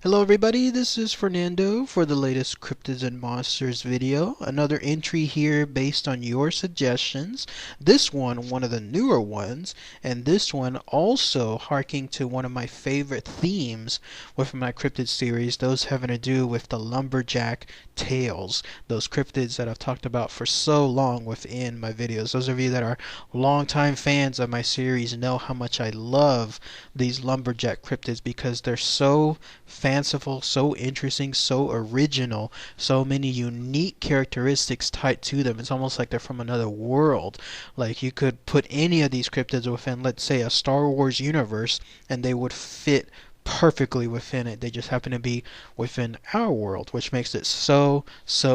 Hello everybody, this is Fernando for the latest Cryptids and Monsters video. Another entry here based on your suggestions. This one of the newer ones, and this one also harking to one of my favorite themes with my cryptid series, those having to do with the lumberjack tales. Those cryptids that I've talked about for so long within my videos. Those of you that are longtime fans of my series know how much I love these lumberjack cryptids because they're so fanciful, so interesting, so original, so many unique characteristics tied to them. It's almost like they're from another world. Like you could put any of these cryptids within, let's say, a Star Wars universe, and they would fit perfectly within it. They just happen to be within our world, which makes it so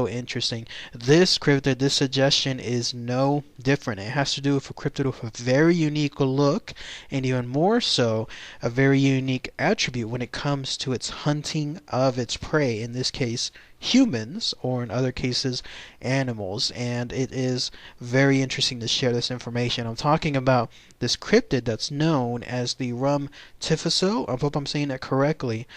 interesting. This cryptid, this suggestion is no different. It has to do with a cryptid with a very unique look, and even more so, a very unique attribute when it comes to its hunting of its prey, in this case humans, or in other cases animals. And it is very interesting to share this information. I'm talking about this cryptid that's known as the Rumtifusel. I hope I'm saying that correctly,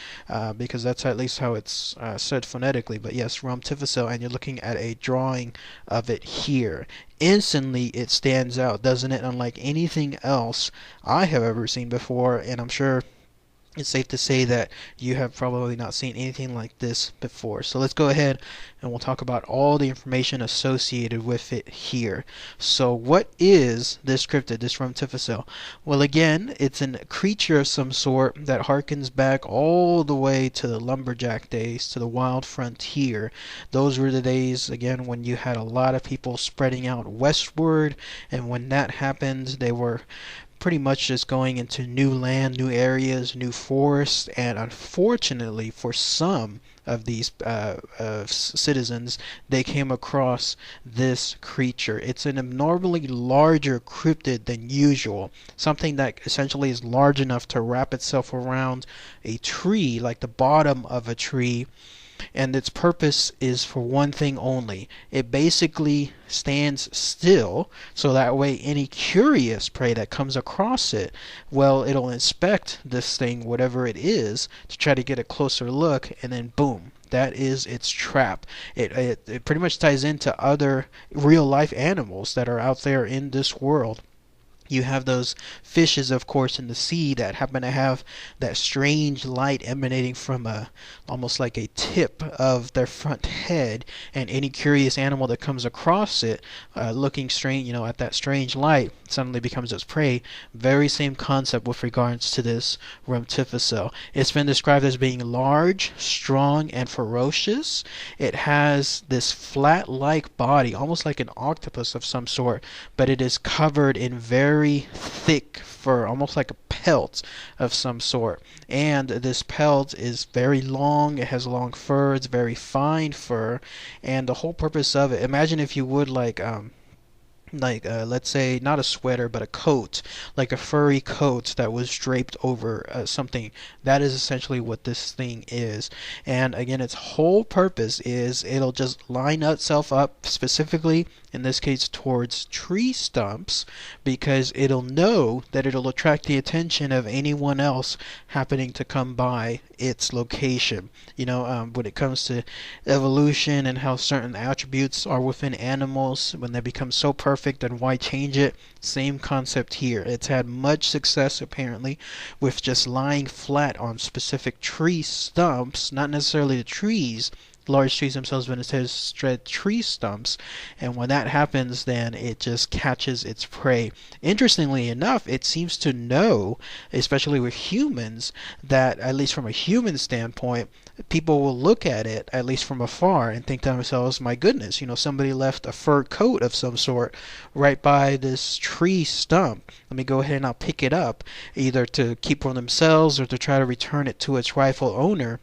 because that's at least how it's said phonetically. But yes, Rumtifusel, and you're looking at a drawing of it here. Instantly it stands out, doesn't it? Unlike anything else I have ever seen before, and I'm sure it's safe to say that you have probably not seen anything like this before. So let's go ahead and we'll talk about all the information associated with it here. So what is this cryptid, this Rumtifusel? Well, again, it's a creature of some sort that harkens back all the way to the lumberjack days, to the wild frontier. Those were the days, again, when you had a lot of people spreading out westward, and when that happened, they were pretty much just going into new land, new areas, new forests, and unfortunately for some of these citizens, they came across this creature. It's an abnormally larger cryptid than usual, something that essentially is large enough to wrap itself around a tree, like the bottom of a tree, and its purpose is for one thing only. It basically stands still, so that way any curious prey that comes across it, well, it'll inspect this thing, whatever it is, to try to get a closer look, and then boom, that is its trap. It pretty much ties into other real life animals that are out there in this world. You have those fishes, of course, in the sea that happen to have that strange light emanating from almost like a tip of their front head, and any curious animal that comes across it, looking strange, at that strange light, suddenly becomes its prey. Very same concept with regards to this Rumtifusel. It's been described as being large, strong, and ferocious. It has this flat-like body, almost like an octopus of some sort, but it is covered in very thick fur, almost like a pelt of some sort. And this pelt is very long, it has long fur, it's very fine fur, and the whole purpose of it, imagine if you would let's say not a sweater but a coat, like a furry coat that was draped over something. That is essentially what this thing is. And again, its whole purpose is it'll just line itself up, specifically in this case towards tree stumps, because it'll know that it'll attract the attention of anyone else happening to come by its location. When it comes to evolution and how certain attributes are within animals, when they become so perfect, then why change it? Same concept here. It's had much success apparently with just lying flat on specific tree stumps, not necessarily the trees, large trees themselves, but instead spread tree stumps, and when that happens, then it just catches its prey. Interestingly enough, it seems to know, especially with humans, that at least from a human standpoint, people will look at it, at least from afar, and think to themselves, my goodness, somebody left a fur coat of some sort right by this tree stump. Let me go ahead and I'll pick it up, either to keep for themselves or to try to return it to its rightful owner.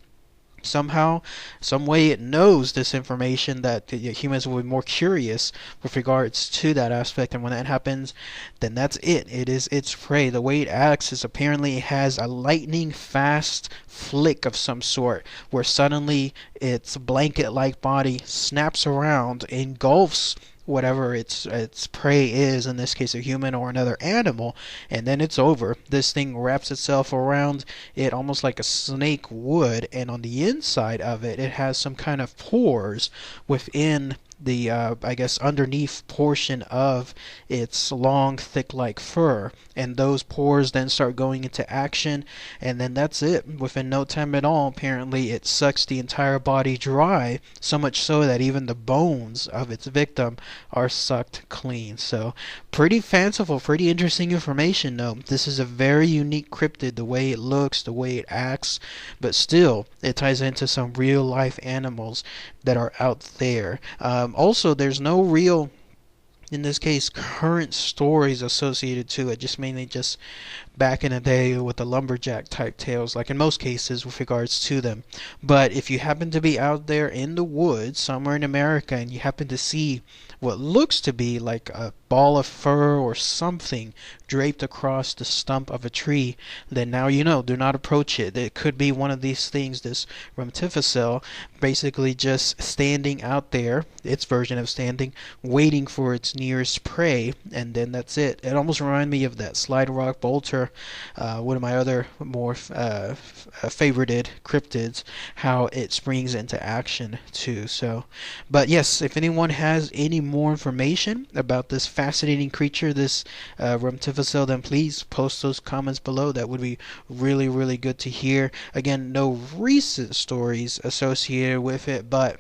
Somehow, some way it knows this information, that humans will be more curious with regards to that aspect, and when that happens, then that's it. It is its prey. The way it acts is apparently it has a lightning fast flick of some sort, where suddenly its blanket-like body snaps around, engulfs whatever its prey is, in this case a human or another animal, and then it's over. This thing wraps itself around it almost like a snake would, and on the inside of it, it has some kind of pores within the I guess underneath portion of its long thick like fur, and those pores then start going into action, and then that's it. Within no time at all, apparently it sucks the entire body dry, so much so that even the bones of its victim are sucked clean. So pretty fanciful, pretty interesting information though. This is a very unique cryptid, the way it looks, the way it acts, but still it ties into some real life animals that are out there. Also, there's no real, in this case, current stories associated to it, just mainly just back in the day with the lumberjack type tales, like in most cases with regards to them. But if you happen to be out there in the woods somewhere in America and you happen to see what looks to be like a ball of fur or something draped across the stump of a tree, then now you know, do not approach it. It could be one of these things, this Rumtifusel, basically just standing out there, its version of standing, waiting for its nearest prey, and then that's it. It almost reminded me of that slide rock bolter, one of my other more favorited cryptids, how it springs into action too. So, but yes, if anyone has any more information about this fascinating creature, this Rumtifusel, then please post those comments below. That would be really, really good to hear. Again, no recent stories associated with it, but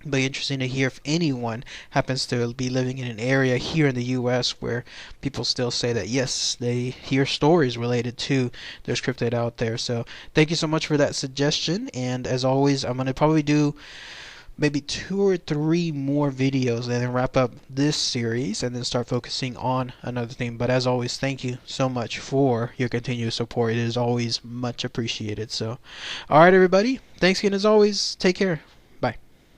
be interesting to hear if anyone happens to be living in an area here in the U.S. where people still say that yes, they hear stories related to there's cryptid out there. So thank you so much for that suggestion, and as always, I'm going to probably do maybe 2 or 3 more videos and then wrap up this series and then start focusing on another thing. But as always, thank you so much for your continued support. It is always much appreciated. So alright everybody, thanks again as always. Take care.